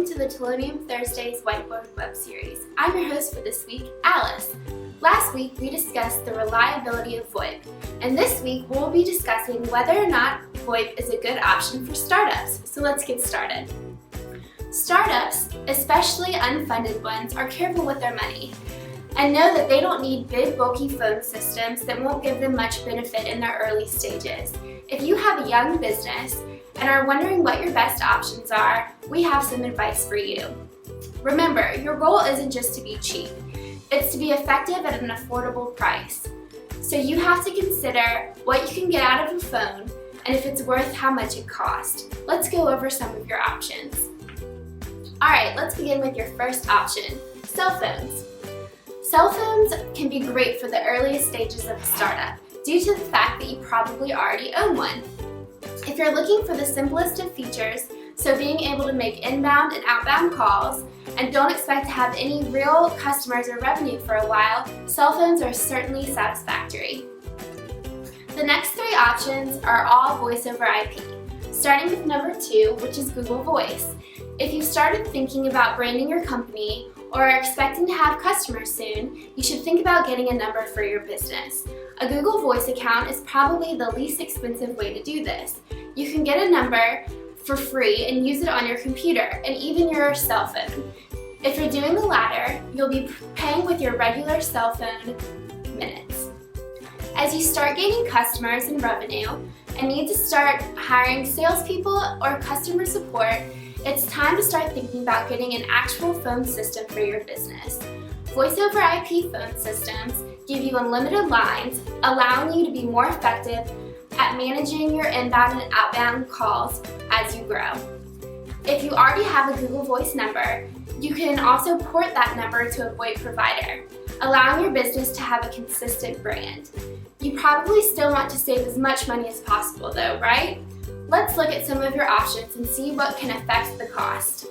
welcome to the Telonium Thursdays Whiteboard web series. I'm your host for this week, Alice. Last week we discussed the reliability of VoIP, and this week we'll be discussing whether or not VoIP is a good option for startups. So let's get started. Startups, especially unfunded ones, are careful with their money and know that they don't need big bulky phone systems that won't give them much benefit in their early stages. If you have a young business and are wondering what your best options are, we have some advice for you. Remember, your goal isn't just to be cheap, it's to be effective at an affordable price. So you have to consider what you can get out of a phone and if it's worth how much it costs. Let's go over some of your options. Alright, let's begin with your first option, cell phones. Cell phones can be great for the earliest stages of a startup due to the fact that you probably already own one. If you're looking for the simplest of features, so being able to make inbound and outbound calls, and don't expect to have any real customers or revenue for a while, cell phones are certainly satisfactory. The next three options are all voice over IP, starting with number 2, which is Google Voice. If you've started thinking about branding your company or are expecting to have customers soon, you should think about getting a number for your business. A Google Voice account is probably the least expensive way to do this. You can get a number for free and use it on your computer and even your cell phone. If you're doing the latter, you'll be paying with your regular cell phone minutes. As you start gaining customers and revenue and need to start hiring salespeople or customer support, it's time to start thinking about getting an actual phone system for your business. Voice over IP phone systems give you unlimited lines, allowing you to be more effective at managing your inbound and outbound calls as you grow. If you already have a Google Voice number, you can also port that number to a VoIP provider, allowing your business to have a consistent brand. You probably still want to save as much money as possible though, right? Let's look at some of your options and see what can affect the cost.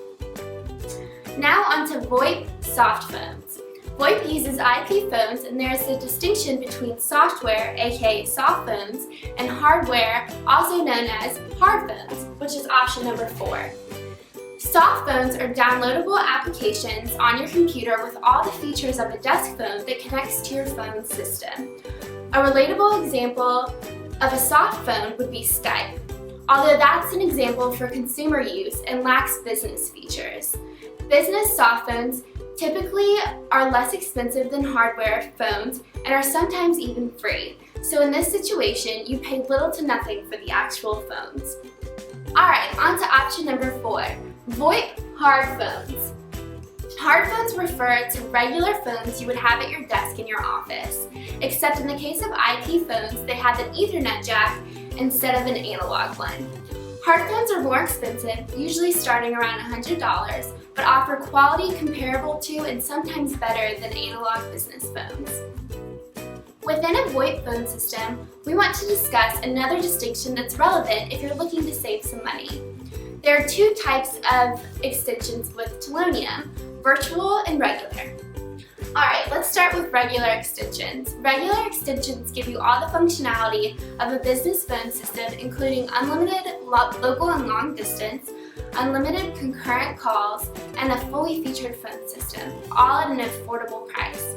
Now onto VoIP soft phones. VoIP uses IP phones, and there is a distinction between software, aka soft phones, and hardware, also known as hard phones, which is option number 4. Soft phones are downloadable applications on your computer with all the features of a desk phone that connects to your phone system. A relatable example of a soft phone would be Skype, although that's an example for consumer use and lacks business features. Business soft phones typically are less expensive than hardware phones and are sometimes even free. So in this situation, you pay little to nothing for the actual phones. Alright, on to option number 4, VoIP hard phones. Hard phones refer to regular phones you would have at your desk in your office, except in the case of IP phones, they have an Ethernet jack instead of an analog one. Hard phones are more expensive, usually starting around $100, but offer quality comparable to and sometimes better than analog business phones. Within a VoIP phone system, we want to discuss another distinction that's relevant if you're looking to save some money. There are 2 types of extensions with Telonium, virtual and regular. Alright, let's start with regular extensions. Regular extensions give you all the functionality of a business phone system, including unlimited local and long distance, unlimited concurrent calls, and a fully featured phone system, all at an affordable price.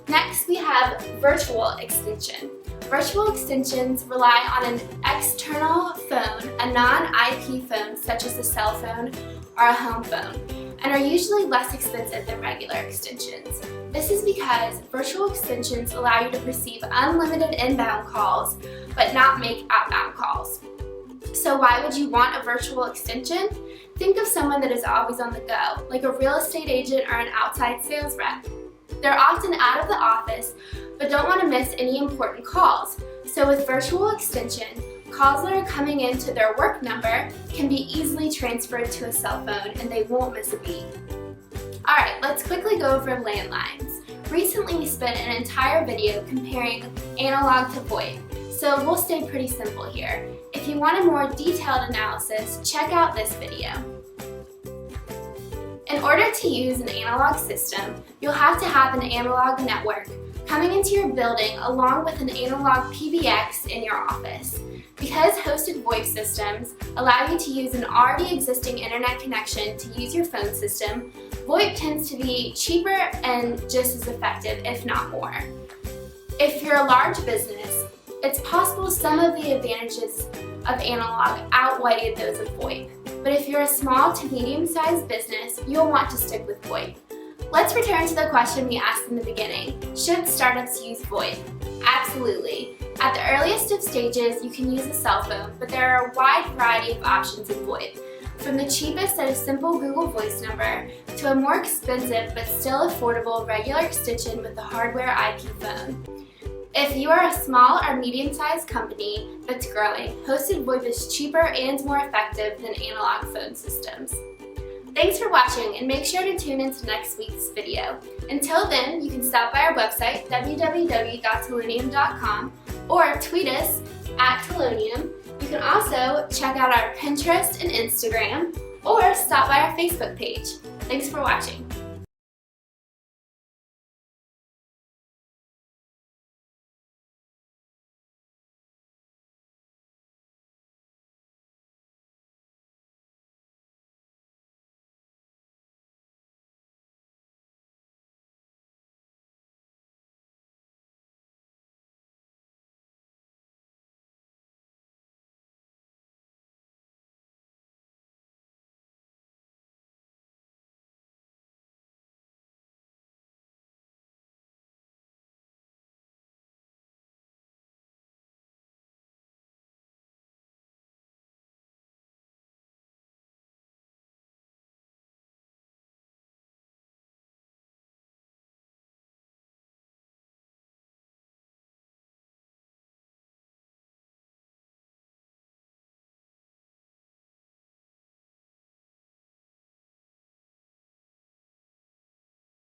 Next, we have virtual extension. Virtual extensions rely on an external phone, a non-IP phone such as a cell phone or a home phone, and are usually less expensive than regular extensions. This is because virtual extensions allow you to receive unlimited inbound calls, but not make outbound calls. So why would you want a virtual extension? Think of someone that is always on the go, like a real estate agent or an outside sales rep. They're often out of the office, but don't want to miss any important calls. So with virtual extension, calls that are coming into their work number can be easily transferred to a cell phone and they won't miss a beat. Alright, let's quickly go over landlines. Recently we spent an entire video comparing analog to VoIP, so we'll stay pretty simple here. If you want a more detailed analysis, check out this video. In order to use an analog system, you'll have to have an analog network coming into your building along with an analog PBX in your office. Because hosted VoIP systems allow you to use an already existing internet connection to use your phone system, VoIP tends to be cheaper and just as effective, if not more. If you're a large business, it's possible some of the advantages of analog outweigh those of VoIP. But if you're a small to medium-sized business, you'll want to stick with VoIP. Let's return to the question we asked in the beginning. Should startups use VoIP? Absolutely. At the earliest of stages, you can use a cell phone, but there are a wide variety of options in VoIP, from the cheapest at a simple Google Voice number to a more expensive but still affordable regular extension with a hardware IP phone. If you are a small or medium-sized company that's growing, hosted VoIP is cheaper and more effective than analog phone systems. Thanks for watching, and make sure to tune into next week's video. Until then, you can stop by our website, www.telonium.com, or tweet us at Telonium. You can also check out our Pinterest and Instagram, or stop by our Facebook page. Thanks for watching.